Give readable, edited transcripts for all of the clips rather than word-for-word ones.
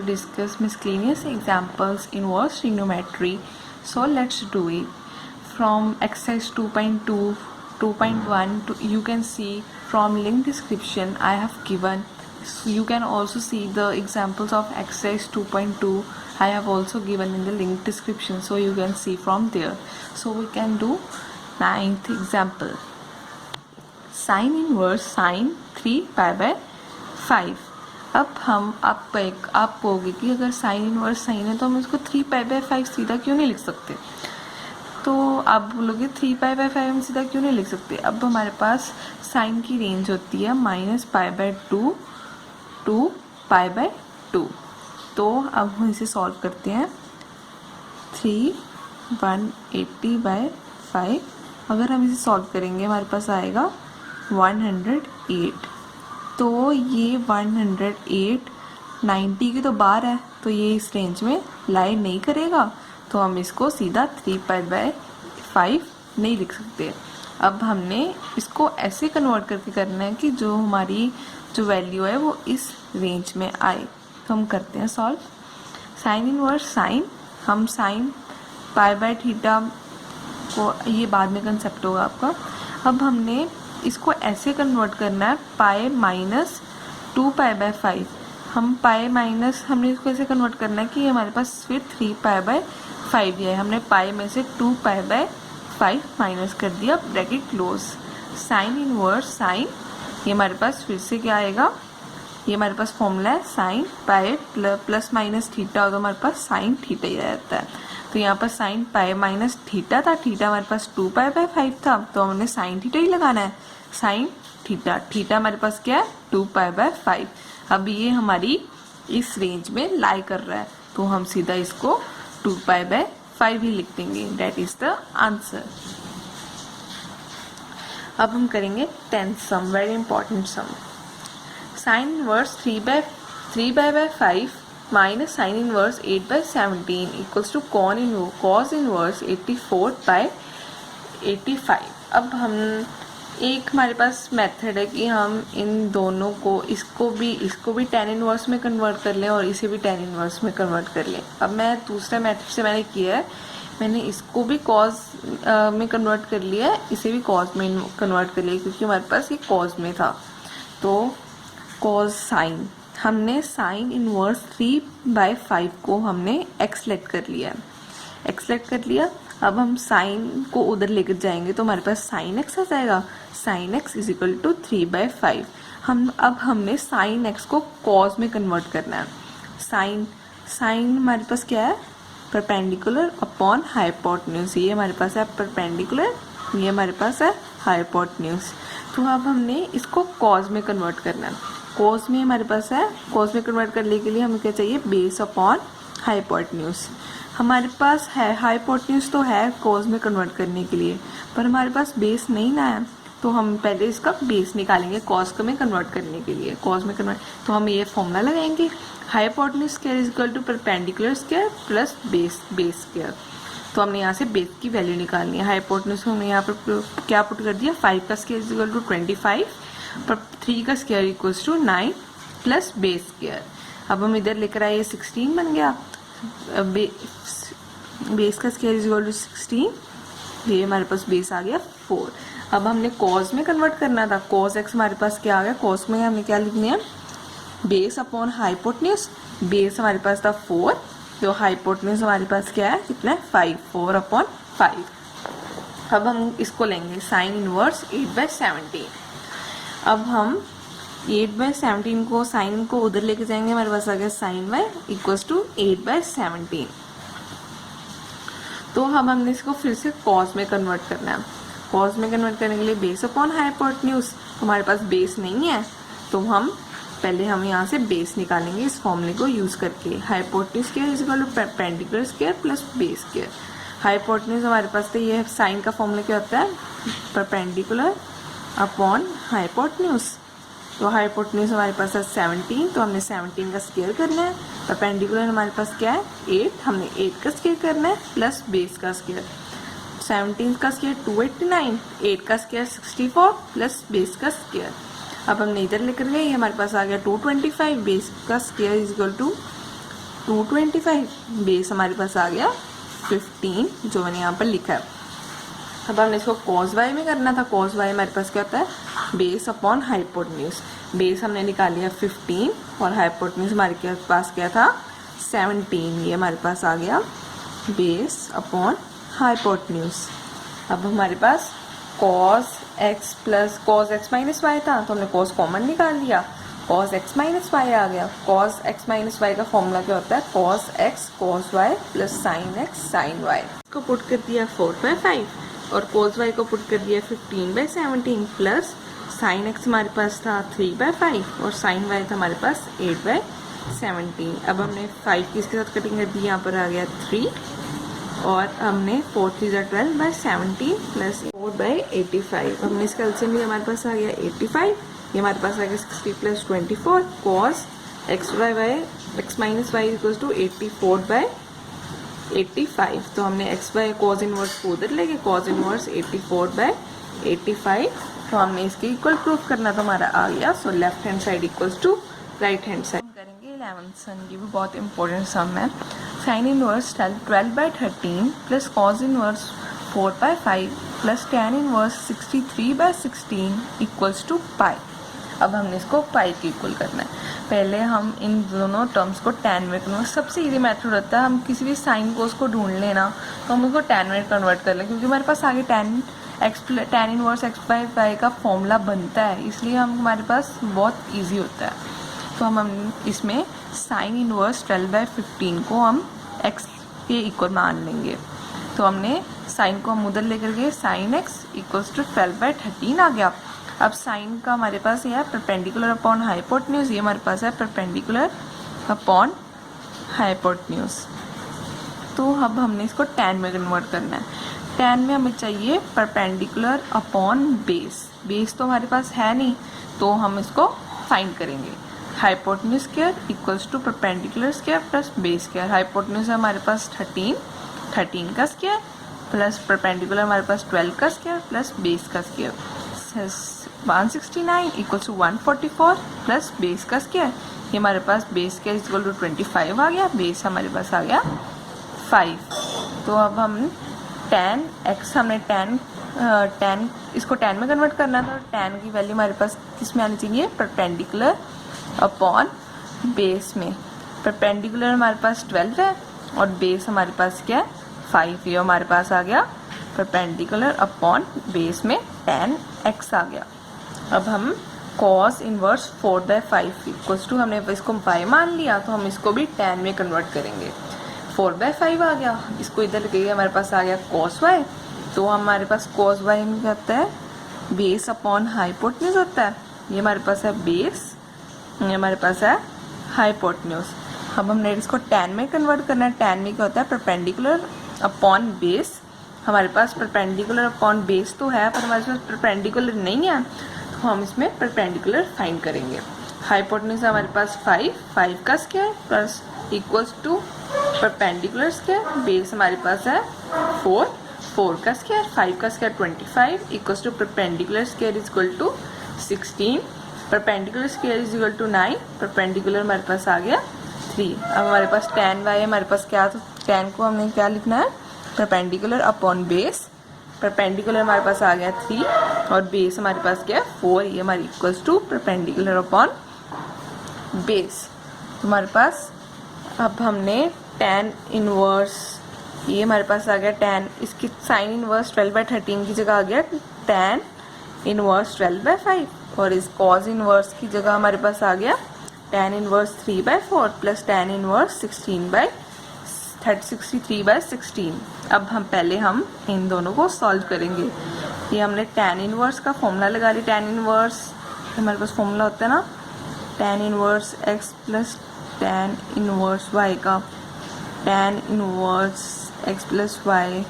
discuss miscellaneous examples in inverse trigonometry. So let's do it. From exercise 2.2, 2.1 you can see from link description I have given. So you can also see the examples of exercise 2.2 I have also given in the link description, so you can see from there. So we can do 9th example. Sin inverse sin 3 pi by 5. अब हम आप कहोगे कि अगर sine inverse sine है तो हम इसको 3 पाई बाय 5 सीधा क्यों नहीं लिख सकते, तो आप बोलोगे 3 पाई बाय 5 हम सीधा क्यों नहीं लिख सकते. अब हमारे पास साइन की रेंज होती है -π/2 टू π/2. तो अब हम इसे सॉल्व करते हैं. 180/5 अगर हम इसे सॉल्व करेंगे हमारे पास आएगा 108. तो ये 108 90 के तो बाहर है, तो ये इस रेंज में लाई नहीं करेगा, तो हम इसको सीधा 3 पाई बाय 5 नहीं लिख सकते. अब हमने इसको ऐसे कन्वर्ट करके करना है कि जो हमारी जो वैल्यू है वो इस रेंज में आए. तो हम करते हैं सॉल्व. साइन इनवर्स साइन, हम साइन पाई बाय थीटा को, ये बाद में कंसेप्ट होगा आपका. अब हमने इसको ऐसे कन्वर्ट करना है पाई माइनस 2 पाई बाय 5. हम पाई माइनस हमने इसको ऐसे कन्वर्ट करना है कि हमारे पास फिर 3 पाई बाय 5 है. हमने पाई में से 2 पाई बाय 5 माइनस कर दिया, bracket close. Sine inverse sine, ये हमारे पास फिर से क्या आएगा, ये हमारे पास फॉर्मूला है sine pi plus minus theta हो तो हमारे पास साइन थीटा ही रहता है. तो यहाँ पर साइन पाई माइनस थीटा था, थीटा हमारे पास 2 पाई बाय 5 था, तो हमने साइन थीटा ही लगाना है. साइन थीटा, थीटा हमारे पास क्या है 2 पाई बाय 5. अब ये हमारी इस रेंज में लाई कर रहा है, तो हम सीधा इसको 2 पाई बाय 5 ही लिख देंगे. That is the answer. अब हम करेंगे 10th sum, very important sum. Sine inverse 3 by 5 minus sine inverse 8 by 17 equals to cos inverse 84/85. अब हम एक हमारे पास मेथड है कि हम इन दोनों को, इसको भी tan इनवर्स में कन्वर्ट कर लें और इसे भी tan इनवर्स में कन्वर्ट कर लें. अब मैं दूसरे मेथड से मैंने किया है, मैंने इसको भी कॉस में कन्वर्ट कर लिया है, इसे भी कॉस में कन्वर्ट कर लिया, क्योंकि हमारे पास ये कॉस में था. तो कॉस साइन, हमने साइन इनवर्स 3 बाय 5 को हमने एक्सलेट कर लिया है, एक्सलेट कर लिया. अब हम साइन को उधर लेकर जाएंगे तो हमारे पास साइन एक्स आ जाएगा. Sine X is equal to 3 by 5. अब हमने साइन एक्स को कॉस में कन्वर्ट करना है. साइन हमारे पास क्या है, परपेंडिकुलर अपॉन हाइपोटेन्यूज. ये हमारे पास है परपेंडिकुलर, ये हमारे पास है हाइपोटेन्यूज. तो अब हमने इसको कॉस में कन्वर्ट करना है. कॉस में हमारे पास है, कॉस में कन्वर्ट करने के लिए हमें क्या चाहिए, बेस अपॉन हाइपोटेन्यूज. हमारे पास है हाइपोटेन्यूज तो है कॉस में कन्वर्ट करने के लिए, पर हमारे पास बेस नहीं ना है, तो हम पहले इसका बेस निकालेंगे कॉस में कन्वर्ट करने के लिए. कॉस में कन्वर्ट, तो हम ये फॉर्मूला लगाएंगे, hypotenuse square is equal to perpendicular square plus base square. तो हमने यहाँ से बेस की वैल्यू निकालनी है. हाइपोटेन्यूज को हमने यहाँ पर क्या पुट कर दिया, 5 का स्क्वायर इज इक्वल टू 25, पर 3 का square equals to 9 plus base square. अब हम इधर लेकर आए, 16 बन गया. बेस का स्क्वायर इज इक्वल टू 16, ये हमारे पास बेस आ गया 4. अब हमने कॉस में कन्वर्ट करना था. कॉस एक्स हमारे पास क्या आ गया, कॉस में हमने क्या लिखनी है, बेस अपॉन हाइपोटेन्यूज. बेस हमारे पास था 4, तो हाइपोटेन्यूज हमारे पास क्या है, कितना है 5, 4 अपॉन 5. अब हम इसको लेंगे साइन इनवर्स 8 बाय 17. अब हम 8 बाय 17 को, साइन को उधर लेके जाएंगे, हमारे पास आ गया sine Y equals to 8 by 17. तो हम हमने इसको फिर से कॉस में कन्वर्ट करना है. कॉस में कन्वर्ट करने के लिए बेस अपॉन हाइपोटेन्यूज, हमारे पास बेस नहीं है, तो हम यहाँ से बेस निकालेंगे इस फॉर्मूले को यूज करके. Hypotenuse square is equal to perpendicular square plus base square. Hypotenuse हमारे पास तो ये साइन का फॉर्मूला क्या होता है, परपेंडिकुलर अपॉन हाइपोटेन्यूज. तो हाइपोटेन्यूज हमारे पास है 17, तो हमने 17 का स्क्वायर करना है. परपेंडिकुलर हमारे पास क्या है 8, हमने 8 का स्क्वायर करना है प्लस बेस का स्क्वायर. 17 का स्क्वायर 289, 8 का स्क्वायर 64 प्लस बेस का स्क्वायर. अब हमने इधर लेकर गए, ये हमारे पास आ गया 225. बेस का square is equal to 225, base हमारे पास आ गया 15 जो मैंने यहाँ पर लिखा है। अब हमने इसको cos y में करना था। cos y हमारे पास क्या होता है, बेस अपॉन हाइपोटेन्यूज। बेस हमने निकाल लिया 15 और हाइपोटेन्यूज हमारे पास क्या था 17। ये हमारे पास आ गया बेस अपॉन हाइपोटेन्यूज। अब हमारे पास cos x माइनस y था तो हमने cos कॉमन निकाल लिया, cos x माइनस y आ गया। cos x माइनस y का फॉर्मूला क्या होता है, cos x cos y plus sin x sin y। इसको पुट कर दिया 4/5 और cos y को पुट कर दिया 15/17 प्लस sin x हमारे पास था 3/5 और sin y था हमारे पास 8/17। अब हमने 5 की इसके साथ कटिंग कर दी, यहाँ पर आ गया 3 और हमने 4 3 12/17 प्लस 4/85। हमने इसका एलसीएम लिया, हमारे पास आ गया 85। ये हमारे पास आ गया 60 plus 24 cos x minus y equals to 84/85। तो हमने x y cos इनवर्स को उधर लेके cos इनवर्स 84/85 तो हमने इसके इक्वल प्रूफ करना, तो हमारा आ गया। So left hand side equals to right hand side. करेंगे 11th सम, ये भी बहुत इंपॉर्टेंट सम है। Sine inverse 12/13 plus cos inverse 4/5 plus tan inverse 63/16 equals to pi. अब हमने इसको पाई के इक्वल करना है। पहले हम इन दोनों टर्म्स को tan में कन्वर्ट, सबसे इजी मेथड होता है हम किसी भी साइन कोस को ढूंढ लेना तो हम उसको tan में कन्वर्ट कर लें, क्योंकि हमारे पास आगे tan इनवर्स x/y का फॉर्मूला बनता है, इसलिए हमारे पास बहुत ईजी होता है। तो हम इसमें साइन इनवर्स 12/15 को हम x के इक्वल मान लेंगे। तो हमने साइन को हम उधर लेकर गए, साइन x इक्वल्स टू 12/13 आ गया। अब साइन का हमारे पास यह है परपेंडिकुलर अपॉन हाइपोटेन्यूज, ये हमारे पास है परपेंडिकुलर अपॉन हाइपोटेन्यूज। तो अब हमने इसको tan में कन्वर्ट करना है। tan में हमें चाहिए परपेंडिकुलर अपॉन बेस। बेस तो हमारे पास है नहीं तो हम इसको फाइंड करेंगे। Hypotenuse square equals to perpendicular square plus base square. Hypotenuse है हमारे पास 13 का स्क्वायर प्लस परपेंडिकुलर हमारे पास 12 का स्क्वायर प्लस बेस का square. 169 equals to 144 plus base का स्क्वायर। ये हमारे पास बेस स्क्वायर इक्वल टू 25 आ गया, बेस हमारे पास आ गया 5। तो अब हम tan x हमने tan इसको tan में कन्वर्ट करना था, tan की वैल्यू हमारे पास किस में आनी चाहिए, परपेंडिकुलर अपॉन बेस में। परपेंडिकुलर हमारे पास 12 है और बेस हमारे पास क्या है 5। ये हमारे पास आ गया परपेंडिकुलर अपॉन बेस में tan x आ गया। अब हम cos इनवर्स 4/5 इक्वल्स टू, हमने इसको y मान लिया तो हम इसको भी tan में कन्वर्ट करेंगे। 4/5 आ गया, इसको इधर लेके हमारे पास आ गया cos y। तो हमारे पास cos y में क्या होता है, बेस अपॉन हाइपोटेन्यूज होता है। ये हमारे पास है बेस, ये हमारे पास है हाइपोटेन्यूज। अब हमने इसको tan में कन्वर्ट करना है। tan में क्या होता है, परपेंडिकुलर अपॉन बेस। हमारे पास परपेंडिकुलर अपॉन बेस तो है पर हमारे पास परपेंडिकुलर नहीं है, तो हम इसमें परपेंडिकुलर फाइंड करेंगे। हाइपोटेन्यूज है हमारे पास 5 का square plus equals to perpendicular square. Base हमारे पास है 4 का स्क्वायर, 5 का square 25 equals to perpendicular square is equal to 16। Perpendicular square is equal to 9। Perpendicular हमारे पास आ गया 3। अब हमारे पास tan y हमारे पास क्या, तो tan को हमने क्या लिखना है, परपेंडिकुलर अपॉन बेस। परपेंडिकुलर हमारे पास आ गया 3 और बेस हमारे पास क्या है 4। ये हमारी equals to perpendicular upon base. तो हमारे पास अब हमने tan इनवर्स, ये हमारे पास आ गया tan, इसकी साइन इनवर्स 12/13 की जगह आ गया tan इनवर्स 12/5 और इस cos इनवर्स की जगह हमारे पास आ गया tan inverse 3/4 plus tan inverse 63/16। अब हम इन दोनों को सॉल्व करेंगे। ये हमने tan इनवर्स का फॉर्मूला लगा लिया। tan इनवर्स हमारे पास फॉर्मूला होता है ना, tan inverse x plus tan inverse y का, tan inverse x plus y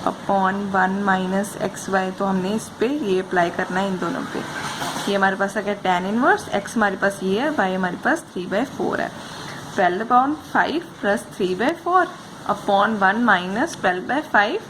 upon 1 minus X Y. तो हमने इस पे ये अप्लाई करना है इन दोनों पे। ये हमारे पास आ गया tan इनवर्स, x हमारे पास ये है, y हमारे पास 3/4 है। 12/5 plus 3/4 upon 1 minus 12/5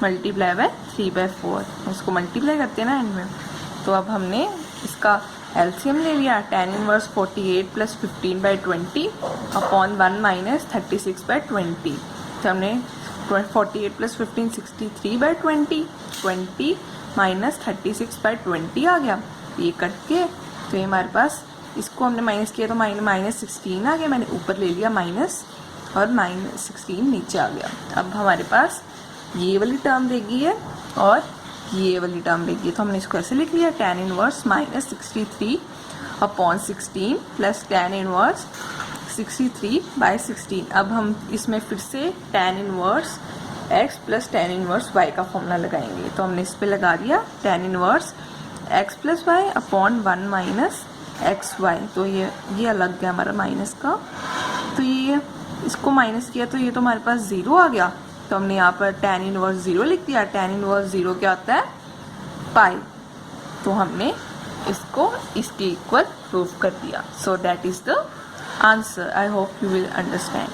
multiply by 3/4। इसको मल्टीप्लाई करते हैं ना एंड में। तो अब हमने इसका एलसीएम ले लिया, tan inverse 48 plus 15/20 upon 1 minus 36/20। तो हमने 48 प्लस 15 63/20, 20 माइनस 36/20 आ गया। ये कट के तो ये हमारे पास, इसको हमने माइनस किया तो माइनस 16 आ गया, मैंने ऊपर ले लिया माइनस और माइनस 16 नीचे आ गया। अब हमारे पास ये वाली टर्म रह गई है और ये वाली टर्म रह गई है, तो हमने इसको ऐसे लिख लिया, tan inverse minus 63 upon 16 plus tan inverse 63/16। अब हम इसमें फिर से tan inverse x plus tan inverse y का फॉर्मूला लगाएंगे। तो हमने इस पे लगा दिया tan inverse x plus Y upon 1 minus X Y. तो ये अलग गया हमारा माइनस का, तो ये इसको माइनस किया तो ये तो हमारे पास 0 आ गया। तो हमने यहाँ पर tan इनवर्स 0 लिख दिया। tan इनवर्स 0 क्या होता है, पाई। तो हमने इसको इसके इक्वल प्रूव कर दिया। So that is the answer. I hope you will understand.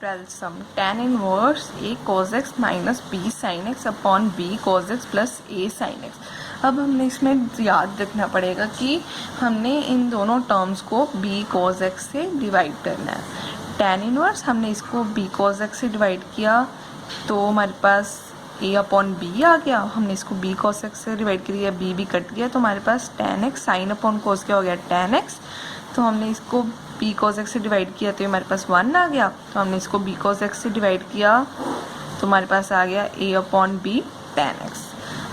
12th sum, tan inverse a cos x minus b sin x upon b cos x plus a sin x। अब हमने इसमें याद रखना पड़ेगा कि हमने इन दोनों टर्म्स को b cos x से डिवाइड करना है। tan इनवर्स हमने इसको b cos x से डिवाइड किया तो हमारे पास a अपॉन b आ गया। हमने इसको b cos x से डिवाइड कर दिया, b कट गया, तो हमारे पास tan x sin upon cos क्या हो गया, tan x। तो हमने इसको b cos x से डिवाइड किया तो हमारे पास 1 आ गया। तो हमने इसको b cos x से डिवाइड किया तो हमारे पास आ गया a upon b tan x।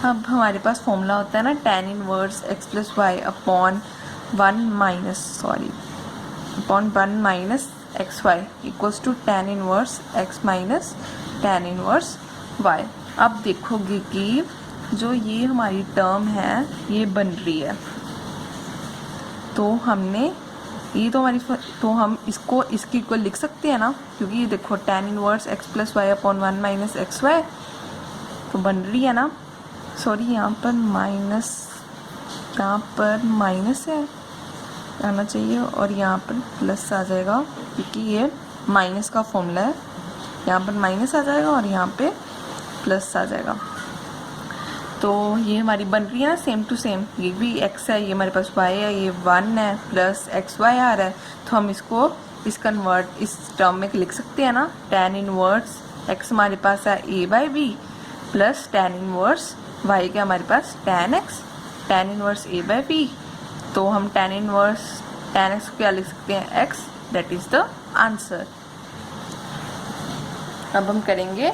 अब हमारे पास फॉर्मूला होता है ना tan inverse x plus Y upon 1 minus X Y equals to tan inverse x minus tan inverse y। अब देखोगे कि जो ये हमारी टर्म है ये बन रही है, तो हमने ये तो हमारी, तो हम इसको इसके इक्वल लिख सकते हैं ना, क्योंकि ये देखो tan inverse x plus Y upon 1 minus X Y तो बन रही है ना। सॉरी यहाँ पर माइनस है आना चाहिए और यहाँ पर प्लस आ जाएगा, क्योंकि ये माइनस का फॉर्मूला है। यहाँ पर माइनस आ जाएगा और यहाँ पे प्लस आ जाएगा। तो ये हमारी बन रही है ना सेम टू सेम, ये भी x है, ये हमारे पास y है, ये 1 है प्लस एक्स वाई आ रहा है। तो हम इसको इस टर्म में लिख सकते हैं ना, tan इनवर्स x हमारे पास है a/b plus tan inverse y के हमारे पास tan x, tan inverse a/b। तो हम tan x क्या लिख सकते हैं, x, that is the answer. अब हम करेंगे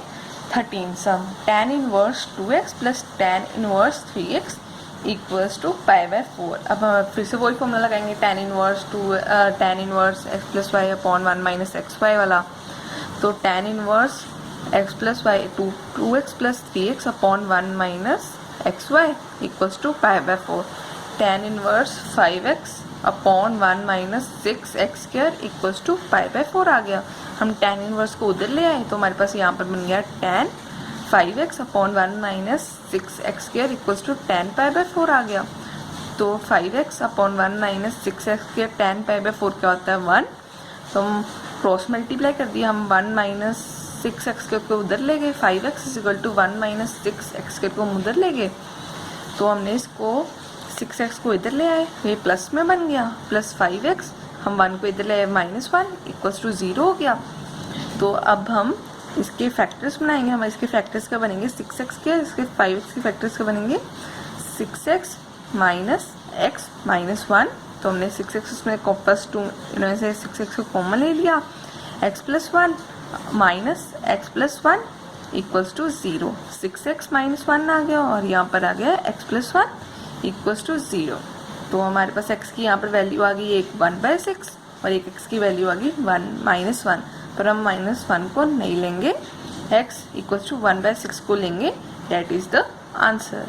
13 sum, tan inverse 2x plus tan inverse 3x equals to π/4। अब हम फिर से वही फॉर्मूला लगाएंगे, tan inverse x plus Y upon 1 minus X Y वाला। तो tan inverse x plus Y 2x plus 3x upon 1 minus X Y equals to π/4। tan inverse 5x upon 1 minus 6x square equals to π/4 आ गया। हम tan inverse को उधर ले आए तो हमारे पास यहाँ पर बन गया tan 5x upon 1 minus 6x square equals to tan π/4 आ गया। तो 5x upon 1 minus 6x square tan π/4 क्या होता है, 1। तो हम क्रॉस मल्टीप्लाई कर दिया, हम 1 माइनस 6x स्क्वायर को उधर ले गए, 5x is equal to 1 minus 6x square को हम उधर ले गए। तो हमने इसको 6x को इधर ले आए, ये प्लस में बन गया, प्लस 5x, हम 1 को इधर ले आए माइनस 1 इक्वल्स टू 0 हो गया। तो अब हम इसके फैक्टर्स बनाएंगे। हम इसके फैक्टर्स का बनेंगे 6x के, इसके 5x के फैक्टर्स का बनेंगे 6x माइनस x माइनस 1। तो हमने 6x उसमें फर्स्ट 2 इनमें से 6x को कॉमन ले लिया, x plus 1 minus x plus 1 equals to 0। 6x minus 1 आ गया और यहाँ पर आ गया x प्लस 1 इक्वल्स टू 0। तो हमारे पास x की यहाँ पर वैल्यू आ गई एक 1/6 और एक x की वैल्यू आ गई 1 पर हम -1 को नहीं लेंगे, x इक्वल्स टू 1/6 को लेंगे, दैट इज द आंसर।